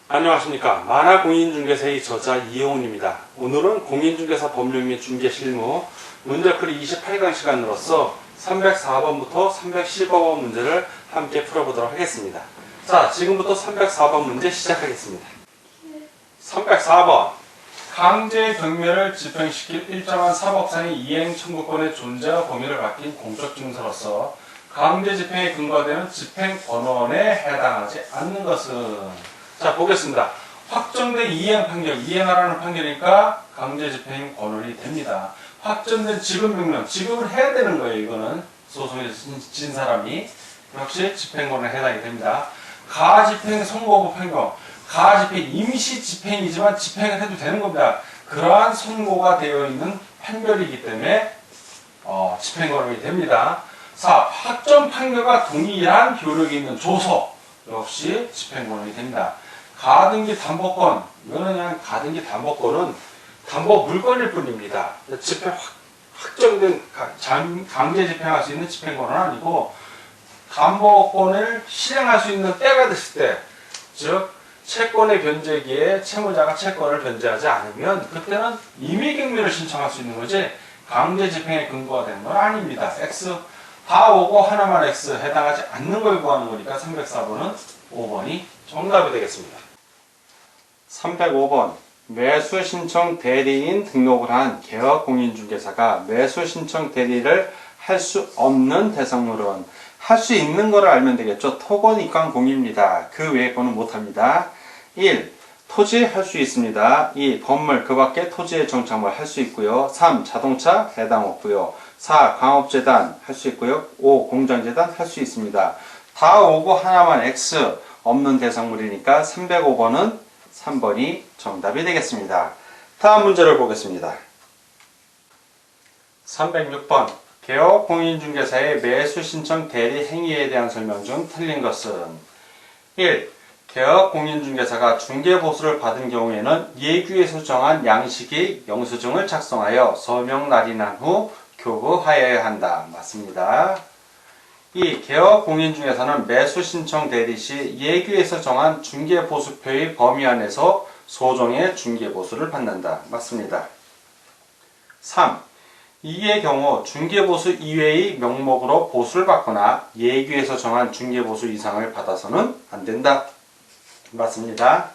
안녕하십니까. 만화공인중개사의 저자 이영훈입니다. 오늘은 공인중개사 법률 및 중개실무 문제풀이 28강 시간으로서 304번부터 315번 문제를 함께 풀어보도록 하겠습니다. 자, 지금부터 304번 문제 시작하겠습니다. 304번 강제 경매를 집행시킬 일정한 사법상의 이행 청구권의 존재와 범위를 밝힌 공적 증서로서 강제 집행에 근거되는 집행권원에 해당하지 않는 것은, 자, 보겠습니다. 확정된 이행 판결, 이행하라는 판결이니까 강제 집행 권원이 됩니다. 확정된 지급 명령, 지급을 해야 되는 거예요. 이거는 소송에 진 사람이 역시 집행권원에 해당이 됩니다. 가집행 선고부 판결, 가집행 임시 집행이지만 집행을 해도 되는 겁니다. 그러한 선고가 되어 있는 판결이기 때문에 집행권원이 됩니다. 4. 확정 판결과 동일한 효력이 있는 조서 역시 집행권원이 됩니다. 가등기 담보권, 이거는 그냥 가등기 담보권은 담보 물건일 뿐입니다. 집행 확정된 강제 집행할 수 있는 집행권은 아니고, 담보권을 실행할 수 있는 때가 됐을 때, 즉 채권의 변제기에 채무자가 채권을 변제하지 않으면 그때는 임의경매를 신청할 수 있는 거지 강제 집행에 근거가 되는 건 아닙니다. X 다 오고 하나만 X 해당하지 않는 걸 구하는 거니까 304번은 5번이 정답이 되겠습니다. 305번 매수신청 대리인 등록을 한 개업공인중개사가 매수신청 대리를 할 수 없는 대상물은, 할 수 있는 거를 알면 되겠죠. 토건 입감 공입니다. 그 외의 거는 못합니다. 1. 토지 할 수 있습니다. 2. 건물 그 밖에 토지의 정착물 할 수 있고요. 3. 자동차 해당 없고요. 4. 광업재단 할 수 있고요. 5. 공장재단 할 수 있습니다. 다 오고 하나만 X 없는 대상물이니까 305번은 3번이 정답이 되겠습니다. 다음 문제를 보겠습니다. 306번 개업공인중개사의 매수신청 대리 행위에 대한 설명 중 틀린 것은, 1. 개업공인중개사가 중개보수를 받은 경우에는 예규에서 정한 양식의 영수증을 작성하여 서명 날인한 후 교부하여야 한다. 맞습니다. 2. 개업공인중개사는 매수신청 대리 시 예규에서 정한 중개보수표의 범위 안에서 소정의 중개보수를 받는다. 맞습니다. 3. 이의 경우 중개보수 이외의 명목으로 보수를 받거나 예규에서 정한 중개보수 이상을 받아서는 안 된다. 맞습니다.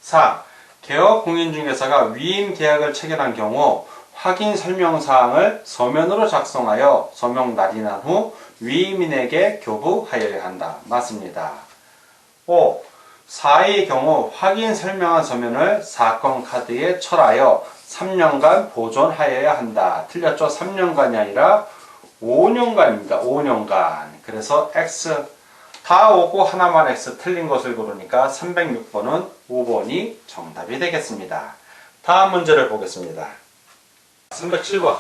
4. 개업공인중개사가 위임계약을 체결한 경우 확인 설명사항을 서면으로 작성하여 서명 날인한 후 위임인에게 교부하여야 한다. 맞습니다. 5. 4의 경우 확인 설명한 서면을 사건 카드에 철하여 3년간 보존하여야 한다. 틀렸죠? 3년간이 아니라 5년간입니다. 5년간. 그래서 X 다 오고 하나만 X 틀린 것을 고르니까 306번은 5번이 정답이 되겠습니다. 다음 문제를 보겠습니다. 307번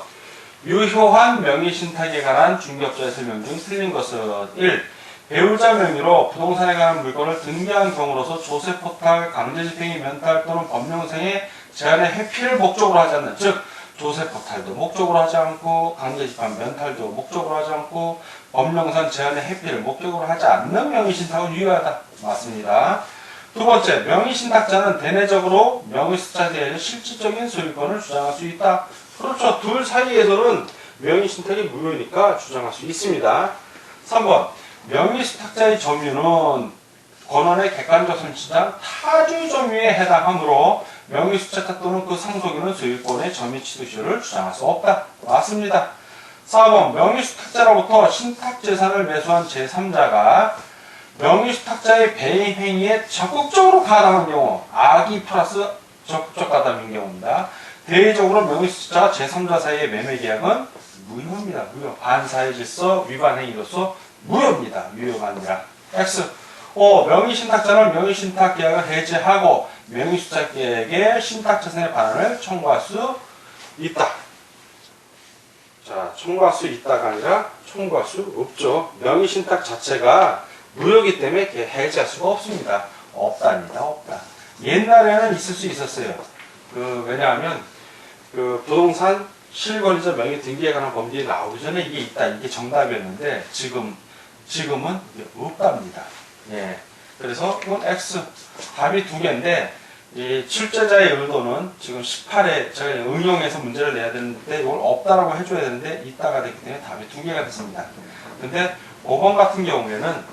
유효한 명의신탁에 관한 중개업자의 설명 중 틀린 것은, 1. 배우자 명의로 부동산에 관한 물건을 등기한 경우로서 조세포탈, 강제집행의 면탈 또는 법령상의 제한의 회피를 목적으로 하지 않는, 즉 조세포탈도 목적으로 하지 않고 강제집행, 면탈도 목적으로 하지 않고 법령상 제한의 회피를 목적으로 하지 않는 명의신탁은 유효하다. 맞습니다. 두 번째, 명의신탁자는 대내적으로 명의수탁자에 대해 실질적인 소유권을 주장할 수 있다. 그렇죠. 둘 사이에서는 명의신탁이 무효니까 주장할 수 있습니다. 3번 명의신탁자의 점유는 권원의 객관적 선치장 타주 점유에 해당하므로 명의수탁자 또는 그 상속인은 소유권의 점유 취득시효를 주장할 수 없다. 맞습니다. 4번 명의수탁자로부터 신탁재산을 매수한 제3자가 명의수탁자의 배임 행위에 적극적으로 가담한 경우, 악의 플러스 적극적 가담인 경우입니다. 대외적으로 명의수탁자와 제3자 사이의 매매계약은 무효입니다. 무효. 반사회 질서 위반 행위로서 무효입니다. 유효가 아니라. X. 5. 명의신탁자는 명의신탁 계약을 해지하고 명의수탁자에게 신탁재산의 반환을 청구할 수 있다. 자, 청구할 수 있다가 아니라 청구할 수 없죠. 명의신탁 자체가 무효이기 때문에 해지할 수가 없습니다. 없답니다. 없다. 옛날에는 있을 수 있었어요. 왜냐하면 부동산 실거래자 명의 등기에 관한 법률이 나오기 전에 이게 있다. 이게 정답이었는데 지금은 없답니다. 예. 그래서 이건 X. 답이 두 개인데, 이 출제자의 의도는 지금 18에 제가 응용해서 문제를 내야 되는데, 이걸 없다라고 해줘야 되는데, 있다가 됐기 때문에 답이 두 개가 됐습니다. 근데 5번 같은 경우에는,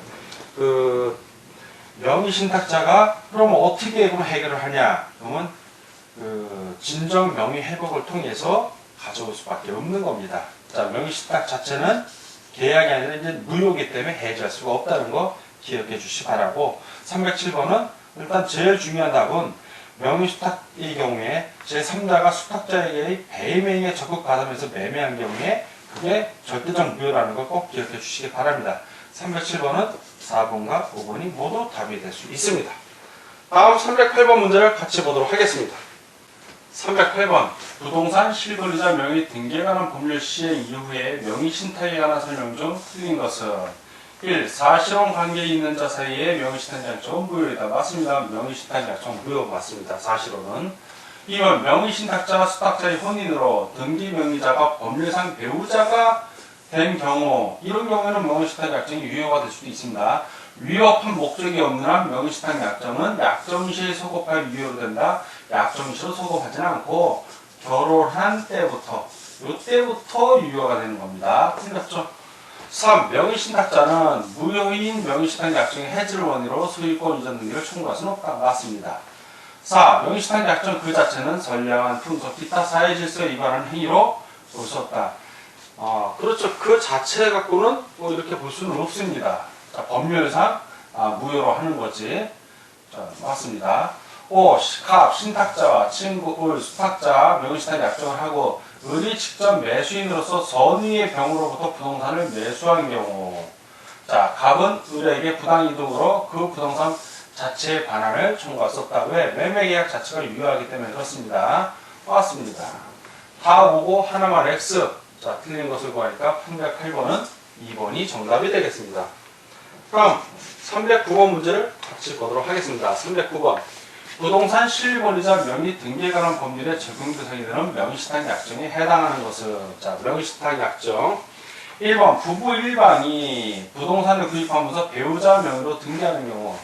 명의신탁자가 그럼 어떻게 그럼 해결을 하냐? 그러면, 진정 명의 회복을 통해서 가져올 수밖에 없는 겁니다. 자, 명의신탁 자체는 계약이 아니라 이제 무효이기 때문에 해지할 수가 없다는 거 기억해 주시 바라고, 307번은 일단 제일 중요한 답은 명의수탁의 경우에 제3자가 수탁자에게 배매행에 적극 가담해서 매매한 경우에 그게 절대적 무효라는 걸 꼭 기억해 주시기 바랍니다. 307번은 4번과 5번이 모두 답이 될 수 있습니다. 다음 308번 문제를 같이 보도록 하겠습니다. 308번 부동산 실거래자 명의 등기에 관한 법률 시행 이후에 명의 신탁에 관한 설명 중 틀린 것은 1. 사실혼 관계에 있는 자 사이에 명의 신탁 약정은 무효이다. 맞습니다. 명의 신탁 약정 무효 맞습니다. 사실혼은. 2번 명의 신탁자와 수탁자의 혼인으로 등기 명의자가 법률상 배우자가 된 경우, 이런 경우에는 명의 신탁 약정이 유효가 될 수도 있습니다. 위협한 목적이 없는 한 명의 신탁 약정은 약정시에 소급할 유효로 된다. 약정시로 소급하지는 않고 결혼한 때부터, 이때부터 유효가 되는 겁니다. 틀렸죠? 3. 명의신탁자는 무효인 명의신탁 약정의 해지를 원인으로 소유권 이전 등기를 청구할 수는 없다. 맞습니다. 4. 명의신탁 약정 그 자체는 선량한 풍속, 기타 사회질서에 위반하는 행위로 볼 수 없다. 그렇죠. 그 자체 갖고는 뭐 이렇게 볼 수는 없습니다. 자, 법률상 무효로 하는 거지. 자, 맞습니다. 5. 갑, 신탁자와 친구, 을, 수탁자, 명의신탁 약정을 하고 을이 직접 매수인으로서 선의의 병으로부터 부동산을 매수한 경우, 자, 갑은 을에게 부당이득으로 그 부동산 자체의 반환을 청구할 수 없다. 왜? 매매계약 자체가 유효하기 때문에 그렇습니다. 맞습니다. 다 보고 하나만 X. 자, 틀린 것을 구하니까 308번은 2번이 정답이 되겠습니다. 그럼 309번 문제를 같이 보도록 하겠습니다. 309번. 부동산 실거래자 명의 등기에 관한 법률의 적용 대상이 되는 명의신탁 약정에 해당하는 것은, 자, 명의신탁 약정 1번 부부 일방이 부동산을 구입하면서 배우자 명의로 등기하는 경우,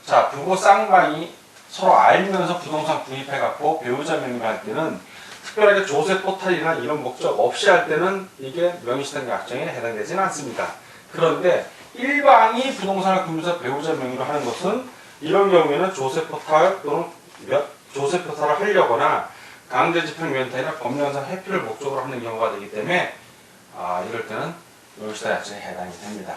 자, 부부 쌍방이 서로 알면서 부동산 구입해갖고 배우자 명의로 할 때는 특별하게 조세 포탈이나 이런 목적 없이 할 때는 이게 명의신탁 약정에 해당되지는 않습니다. 그런데 일방이 부동산을 구입해서 배우자 명의로 하는 것은 이런 경우에는 조세 포탈 또는 조세 포탈을 하려거나 강제 집행 면탈이나 법령상 회피를 목적으로 하는 경우가 되기 때문에 이럴 때는 명의신탁 약정에 해당이 됩니다.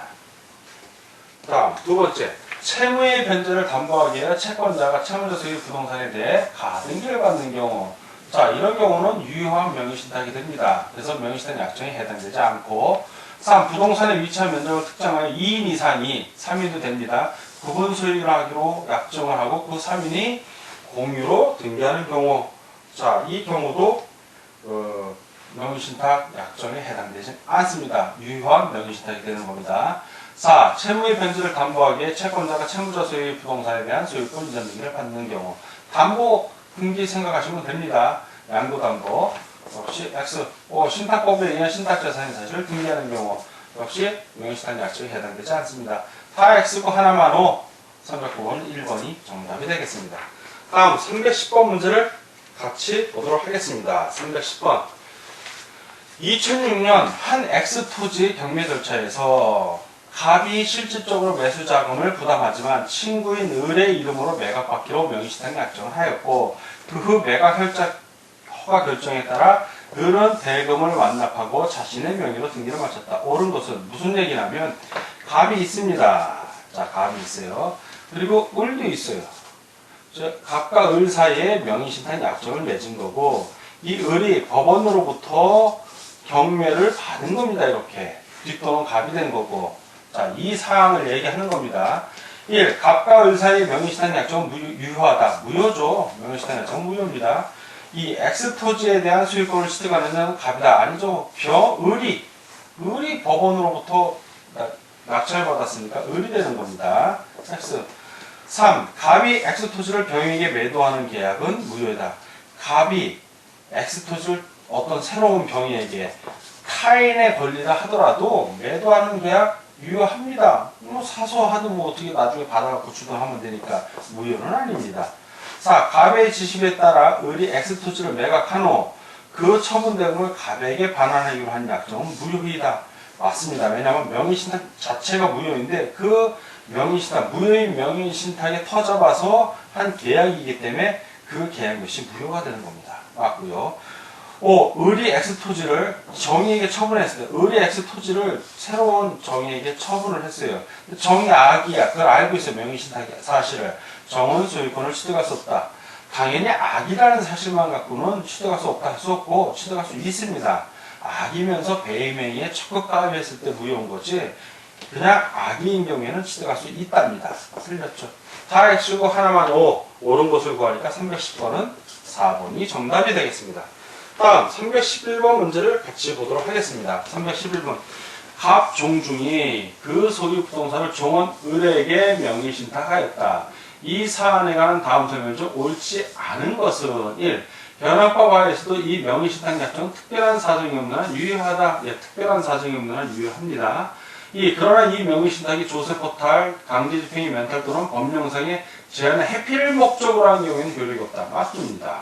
다음 두 번째, 채무의 변제를 담보하기 위해 채권자가 채무자 소유 부동산에 대해 가등기를 받는 경우, 자, 이런 경우는 유효한 명의신탁이 됩니다. 그래서 명의신탁 약정에 해당되지 않고, 3. 부동산의 위치한 면적을 특정하여 2인 이상이 3인도 됩니다. 구분 소유를 하기로 약정을 하고 그 3인이 공유로 등기하는 경우, 자, 이 경우도 명의신탁 약정에 해당되지 않습니다. 유효한 명의신탁이 되는 겁니다. 4. 채무의 변제를 담보하기 위해 채권자가 채무자 소유의 부동산에 대한 소유권 이전 등기를 받는 경우, 담보 등기 생각하시면 됩니다. 양도담보 역시 X. 신탁법에 의한 신탁자산의 사실을 등기하는 경우 역시 명의신탁 약정에 해당되지 않습니다. 다 X고 하나만 O. 309번 1번이 정답이 되겠습니다. 다음 310번 문제를 같이 보도록 하겠습니다. 310번. 2006년 한 X토지의 경매 절차에서 갑이 실질적으로 매수 자금을 부담하지만 친구인 을의 이름으로 매각받기로 명의신탁 약정을 하였고, 그 후 매각 허가 결정에 따라 을은 대금을 완납하고 자신의 명의로 등기를 마쳤다. 옳은 것은 무슨 얘기냐면 갑이 있습니다. 자, 갑이 있어요. 그리고 을도 있어요. 갑과 을 사이에 명의신탁 약정을 맺은 거고, 이 을이 법원으로부터 경매를 받은 겁니다. 이렇게 뒷돈은 갑이 된 거고, 자, 이 사항을 얘기하는 겁니다. 1. 갑과 을 사이의 명의신탁 약정은 유효하다. 무효죠. 명의신탁 약정은 무효입니다. 이 X토지에 대한 소유권을 취득하는 자는 갑이다. 아니죠. 을이 법원으로부터 낙찰받았으니까 을이 되는 겁니다. X. 3. 갑이 X토지를 병에게 매도하는 계약은 무효이다. 갑이 X토지를 어떤 새로운 병에게 타인의 권리라 하더라도 매도하는 계약 유효합니다. 뭐 사소하든 뭐 어떻게 나중에 받아갖고 주도하면 되니까 무효는 아닙니다. 4. 갑의 지시에 따라 을이 X 토지를 매각한 후 그 처분 대금을 갑에게 반환하기로 한 약정은 무효이다. 맞습니다. 왜냐하면 명의신탁 자체가 무효인데 그 명의신탁, 무효인 명의신탁에 터져봐서 한 계약이기 때문에 그 계약 역시 무효가 되는 겁니다. 맞고요. 5. 을이 X 토지를 정의에게 처분했을 때 을이 X 토지를 새로운 정의에게 처분을 했어요. 정의 악이야. 그걸 알고 있어요. 명의신탁 사실을. 정은 소유권을 취득할 수 없다. 당연히 악이라는 사실만 갖고는 취득할 수 없다 할 수 없고 취득할 수 있습니다. 악이면서 배임행위에 적극 가입했을 때 무효인 거지 그냥 악인 경우에는 취득할 수 있답니다. 틀렸죠. 다 X고 하나만 옳은 것을 구하니까 310번은 4번이 정답이 되겠습니다. 다음 311번 문제를 같이 보도록 하겠습니다. 311번 갑 종중이 그 소유 부동산을 종은 을에게 명의신탁하였다. 이 사안에 관한 다음 설명 중 옳지 않은 것은 1. 변환법 하에서도 이 명의신탁 약정은 특별한 사정이 없는 한 유효하다. 예, 특별한 사정이 없는 한 유효합니다. 2. 그러나 이 명의신탁이 조세포탈, 강제집행이 멘탈 또는 법령상의 제한의 해피를 목적으로 하는 경우에는 효력이 없다. 맞습니다.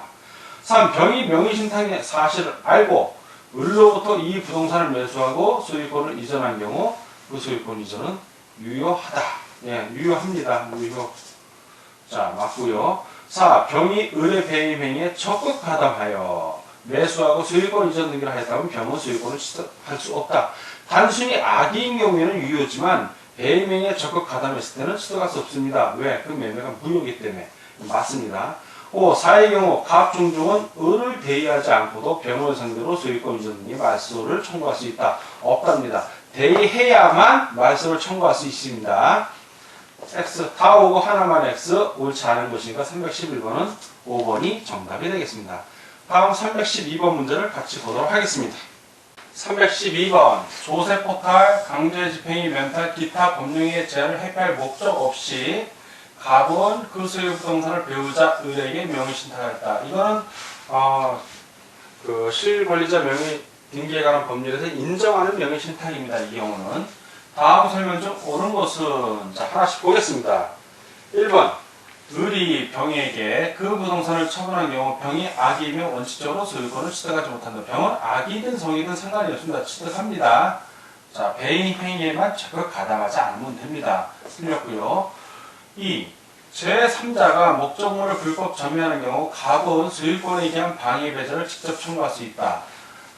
3. 병이 명의신탁의 사실을 알고 을로부터 이 부동산을 매수하고 소유권을 이전한 경우 그 소유권 이전은 유효하다. 예, 유효합니다. 유효. 자, 맞고요. 4. 병이 을의 배임 행위에 적극 가담하여 매수하고 소유권 이전 등기를 하였다면 병은 소유권을 취득할 수 없다. 단순히 악의인 경우에는 유효지만 배임 행위에 적극 가담했을 때는 취득할 수 없습니다. 왜? 그 매매가 무효이기 때문에. 맞습니다. 5. 4의 경우 갑종중은 을을 대의하지 않고도 병을 상대로 소유권 이전 등기 말소를 청구할 수 있다. 없답니다. 대의해야만 말소를 청구할 수 있습니다. X 다 오고 하나만 X 옳지 않은 것이니까 311번은 5번이 정답이 되겠습니다. 다음 312번 문제를 같이 보도록 하겠습니다. 312번 조세포탈, 강제집행이 멘탈, 기타 법령의 제한을 회피할 목적 없이 갑은 그 소유 부동산을 배우자 을에게 명의신탁하였다. 이거는 그 실권리자 명의 등기에 관한 법률에서 인정하는 명의신탁입니다. 이 경우는 다음 설명 중 옳은 것은 자 하나씩 보겠습니다. 1번 을이 병에게 그 부동산을 처분한 경우 병이 악이면 원칙적으로 소유권을 취득하지 못한다. 병은 악이든 성이든 상관이 없습니다. 취득합니다. 자 배임 행위에만 적극 가담하지 않으면 됩니다. 틀렸고요. 2. 제3자가 목적물을 불법 점유하는 경우 갑은 소유권에 의한 방해 배제를 직접 청구할 수 있다.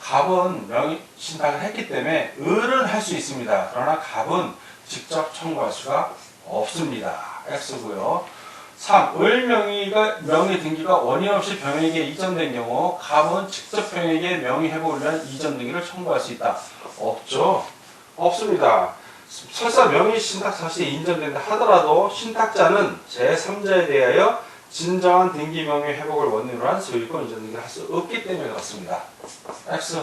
갑은 명의신탁을 했기 때문에 을은 할 수 있습니다. 그러나 갑은 직접 청구할 수가 없습니다. X고요. 3. 을 명의 등기가 원인 없이 병에게 이전된 경우 갑은 직접 병에게 명의 회복을 위한 이전 등기를 청구할 수 있다. 없죠. 없습니다. 설사 명의신탁 사실이 인정된다 하더라도 신탁자는 제3자에 대하여 진정한 등기 명의 회복을 원인으로 한 소유권 이전 등기를 할 수 없기 때문에 그렇습니다. X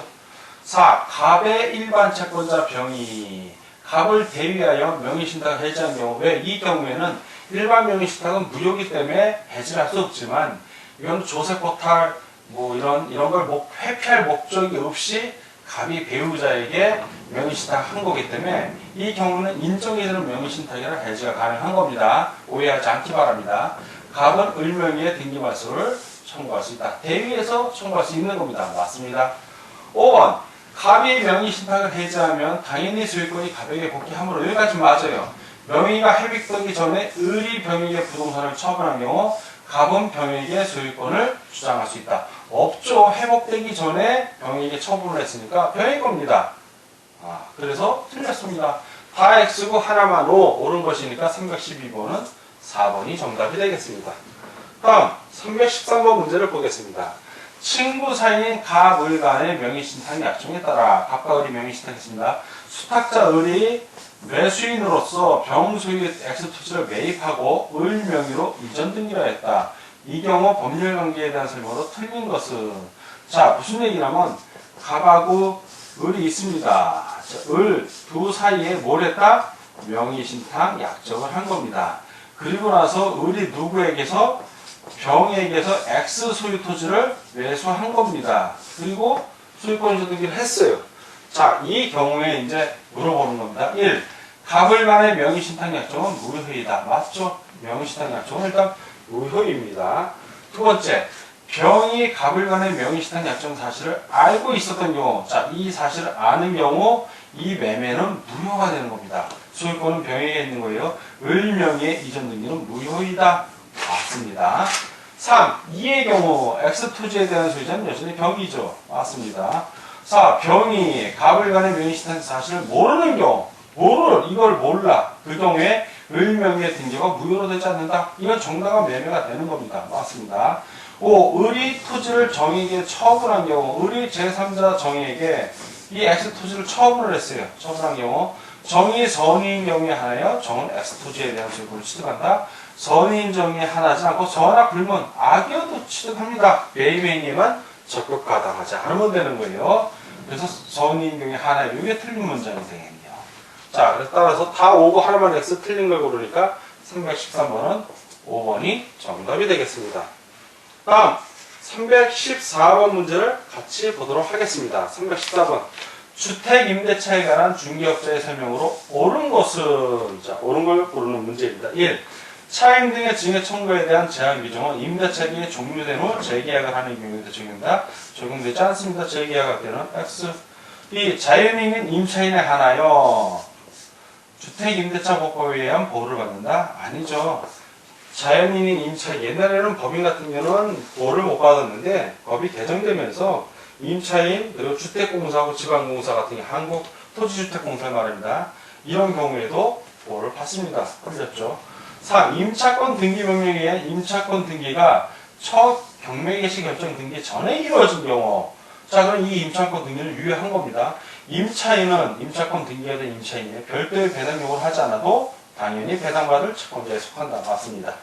4. 갑의 일반 채권자 병이 갑을 대위하여 명의신탁을 해지한 경우 왜 이 경우에는 일반 명의신탁은 무효이기 때문에 해지할 수 없지만 이건 조세포탈 뭐 이런 걸 회피할 목적이 없이 갑이 배우자에게 명의신탁한 거기 때문에 이 경우는 인정이 되는 명의신탁이라 해지가 가능한 겁니다. 오해하지 않기 바랍니다. 갑은 을 명의의 등기 말소를 청구할 수 있다. 대위에서 청구할 수 있는 겁니다. 맞습니다. 5번 갑이 명의신탁을 해지하면 당연히 소유권이 갑에게 복귀하므로 여기까지 맞아요. 명의가 회복되기 전에 을이 병에게 부동산을 처분한 경우 갑은 병에게 소유권을 주장할 수 있다. 없죠. 회복되기 전에 병에게 처분을 했으니까 병의 겁니다. 그래서 틀렸습니다. 다 X고 하나만 O 옳은 것이니까 312번은 4번이 정답이 되겠습니다. 다음 313번 문제를 보겠습니다. 친구 사이인 갑, 을 간의 명의신탁 약정에 따라 갑과 을이 명의신탁했습니다. 수탁자 을이 매수인으로서 병 소유 X 토지를 매입하고 을 명의로 이전 등기를 했다. 이 경우 법률 관계에 대한 설명으로 틀린 것은 자 무슨 얘기냐면 갑하고 을이 있습니다. 을 두 사이에 뭘 했다? 명의신탁 약정을 한 겁니다. 그리고 나서 을이 누구에게서 병에게서 X 소유 토지를 매수한 겁니다. 그리고 소유권 이전 등기를 했어요. 자, 이 경우에 이제 물어보는 겁니다. 1. 갑을 간의 명의신탁약정은 무효이다. 맞죠? 명의신탁약정은 일단 무효입니다. 두 번째, 병이 갑을 간의 명의신탁약정 사실을 알고 있었던 경우, 자, 이 사실을 아는 경우 이 매매는 무효가 되는 겁니다. 소유권은 병에게 있는 거예요. 을명의 이전 등기는 무효이다. 맞습니다. 3. 이의 경우 X토지에 대한 소유자는 여전히 병이죠. 맞습니다. 4. 병이 갑을 간의 명의신탁 사실을 모르는 경우, 이걸 몰라. 그 경우에 을명의 등기가 무효로 되지 않는다. 이건 정당한 매매가 되는 겁니다. 맞습니다. 5. 을이 토지를 정에게 처분한 경우, 을이 제3자 정에게 이 X토지를 처분을 했어요. 처분한 경우, 정이 선의인 경우에 하나여 정은 X토지에 대한 소유권을 취득한다. 선의인 정이 하나지 않고 선악 불문, 악이어도 취득합니다. 매매인에만 적극가당하지 않으면 되는 거예요. 그래서 선의인 경우에 하나여, 이게 틀린 문장이 되겠네요. 자, 그래서 따라서 다 5고 하나만 X 틀린 걸 고르니까 313번은 5번이 정답이 되겠습니다. 다음 314번 문제를 같이 보도록 하겠습니다. 314번 주택임대차에 관한 중개업자의 설명으로 옳은 것은, 자, 옳은 걸 고르는 문제입니다. 1. 차임 등의 증여 청구에 대한 제한 규정은 임대차기에 종료된 후 재계약을 하는 경우에도 적용되지 않습니다. 재계약할 때는 X. 2. 자연인은 임차인에 한하여 주택임대차보호법에 의한 보호를 받는다? 아니죠. 자연인인 임차, 옛날에는 법인 같은 경우는 보호를 못 받았는데 법이 개정되면서 임차인 그리고 주택공사하고 지방공사 같은 게 한국토지주택공사 말입니다. 이런 경우에도 보호를 받습니다. 틀렸죠. 3. 임차권 등기 명령에 의한 임차권 등기가 첫 경매 개시 결정 등기 전에 이루어진 경우, 자, 그럼 이 임차권 등기를 유효한 겁니다. 임차인은 임차권 등기가 된 임차인이 별도의 배당 요구를 하지 않아도 당연히 배당받을 채권자에 속한다. 맞습니다.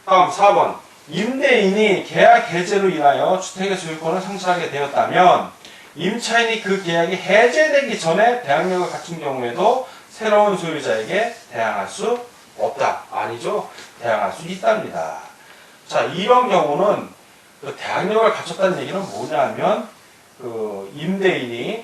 다음 4번. 임대인이 계약 해제로 인하여 주택의 소유권을 상실하게 되었다면 임차인이 그 계약이 해제되기 전에 대항력을 갖춘 경우에도 새로운 소유자에게 대항할 수 없다. 아니죠. 대항할 수 있답니다. 자, 이런 경우는 그 대항력을 갖췄다는 얘기는 뭐냐면 그 임대인이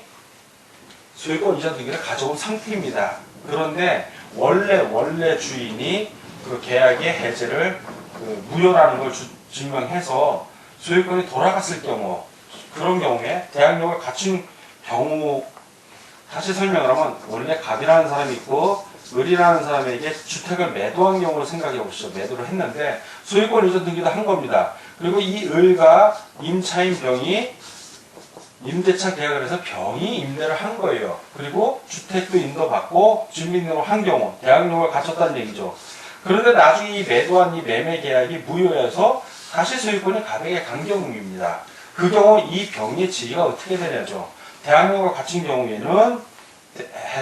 소유권 이전 등기를 가져온 상태입니다. 그런데 원래 주인이 그 계약의 해제를 그 무효라는 걸 증명해서 소유권이 돌아갔을 경우, 그런 경우에 대항력을 갖춘 경우, 다시 설명을 하면 원래 갑이라는 사람이 있고 을이라는 사람에게 주택을 매도한 경우를 생각해 보시죠. 매도를 했는데 소유권 이전 등기도 한 겁니다. 그리고 이 을과 임차인 병이 임대차 계약을 해서 병이 임대를 한 거예요. 그리고 주택도 인도받고 주민등록을 한 경우 대항력을 갖췄다는 얘기죠. 그런데 나중에 이 매도한 이 매매 계약이 무효해서 다시 소유권이 갑에게 간 경우입니다. 그 경우 이 병의 지위가 어떻게 되냐죠. 대항력을 갖춘 경우에는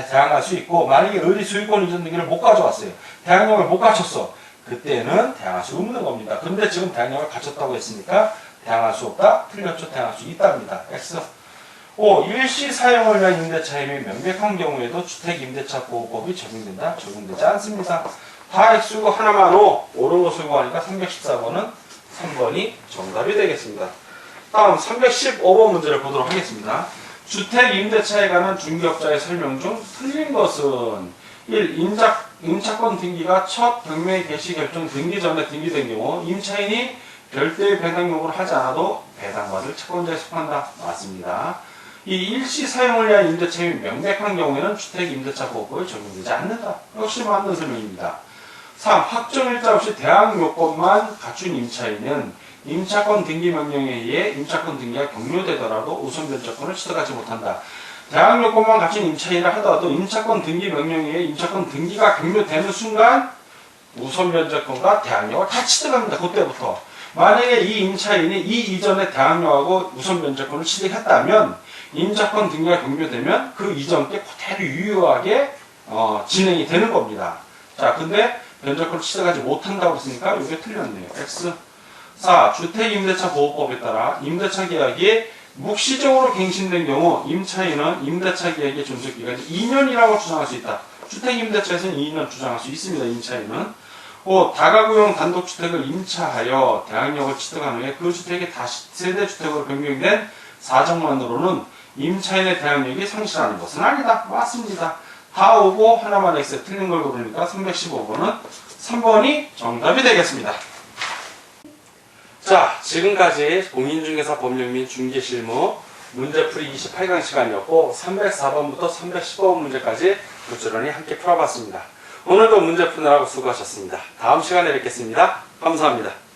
대항할 수 있고, 만약에 을이 소유권 이전 등기를 못 가져왔어요. 대항력을 못 갖췄어. 그때는 대항할 수 없는 겁니다. 그런데 지금 대항력을 갖췄다고 했으니까 대항할 수 없다? 틀렸죠? 대항할 수 있답니다. X. 5. 일시 사용을 위한 임대차임이 명백한 경우에도 주택임대차보호법이 적용된다? 적용되지 않습니다. 다 X고 하나만 O. 옳은 거 수고하니까 314번은 3번이 정답이 되겠습니다. 다음 315번 문제를 보도록 하겠습니다. 주택임대차에 관한 중개업자의 설명 중 틀린 것은 1. 임차권 등기가 첫 경매 개시 결정 등기 전에 등기된 경우 임차인이 별도의 배당 요구를 하지 않아도 배당받을 채권자에 속한다. 맞습니다. 이 일시 사용을 위한 임대차임이 명백한 경우에는 주택임대차보호법에 적용되지 않는다. 역시 맞는 설명입니다. 3. 확정일자 없이 대항 요건만 갖춘 임차인은 임차권 등기 명령에 의해 임차권 등기가 종료되더라도 우선 변제권을 취득하지 못한다. 대항 요건만 갖춘 임차인이라 하더라도 임차권 등기 명령에 의해 임차권 등기가 종료되는 순간 우선 변제권과 대항력을 다 취득합니다. 그때부터. 만약에 이 임차인이 이 이전에 대항력하고 우선 변제권을 취득했다면 임차권 등기가 종료되면 그 이전 게 그대로 유효하게 진행이 되는 겁니다. 자, 근데 변제권을 취득하지 못한다고 했으니까 이게 틀렸네요. X. 4. 주택임대차보호법에 따라 임대차 계약이 묵시적으로 갱신된 경우 임차인은 임대차 계약의 존속기간이 2년이라고 주장할 수 있다. 주택임대차에서는 2년 주장할 수 있습니다. 임차인은. 5. 다가구용 단독주택을 임차하여 대항력을 취득한 후에 그 주택이 다시 세대주택으로 변경된 사정만으로는 임차인의 대항력이 상실하는 것은 아니다. 맞습니다. 다 오고 하나만 X 틀린 걸 고르니까 315번은 3번이 정답이 되겠습니다. 자, 지금까지 공인중개사 법률 및 중개실무 문제풀이 28강 시간이었고 304번부터 315번 문제까지 부지런히 함께 풀어봤습니다. 오늘도 문제 푸느라고 수고하셨습니다. 다음 시간에 뵙겠습니다. 감사합니다.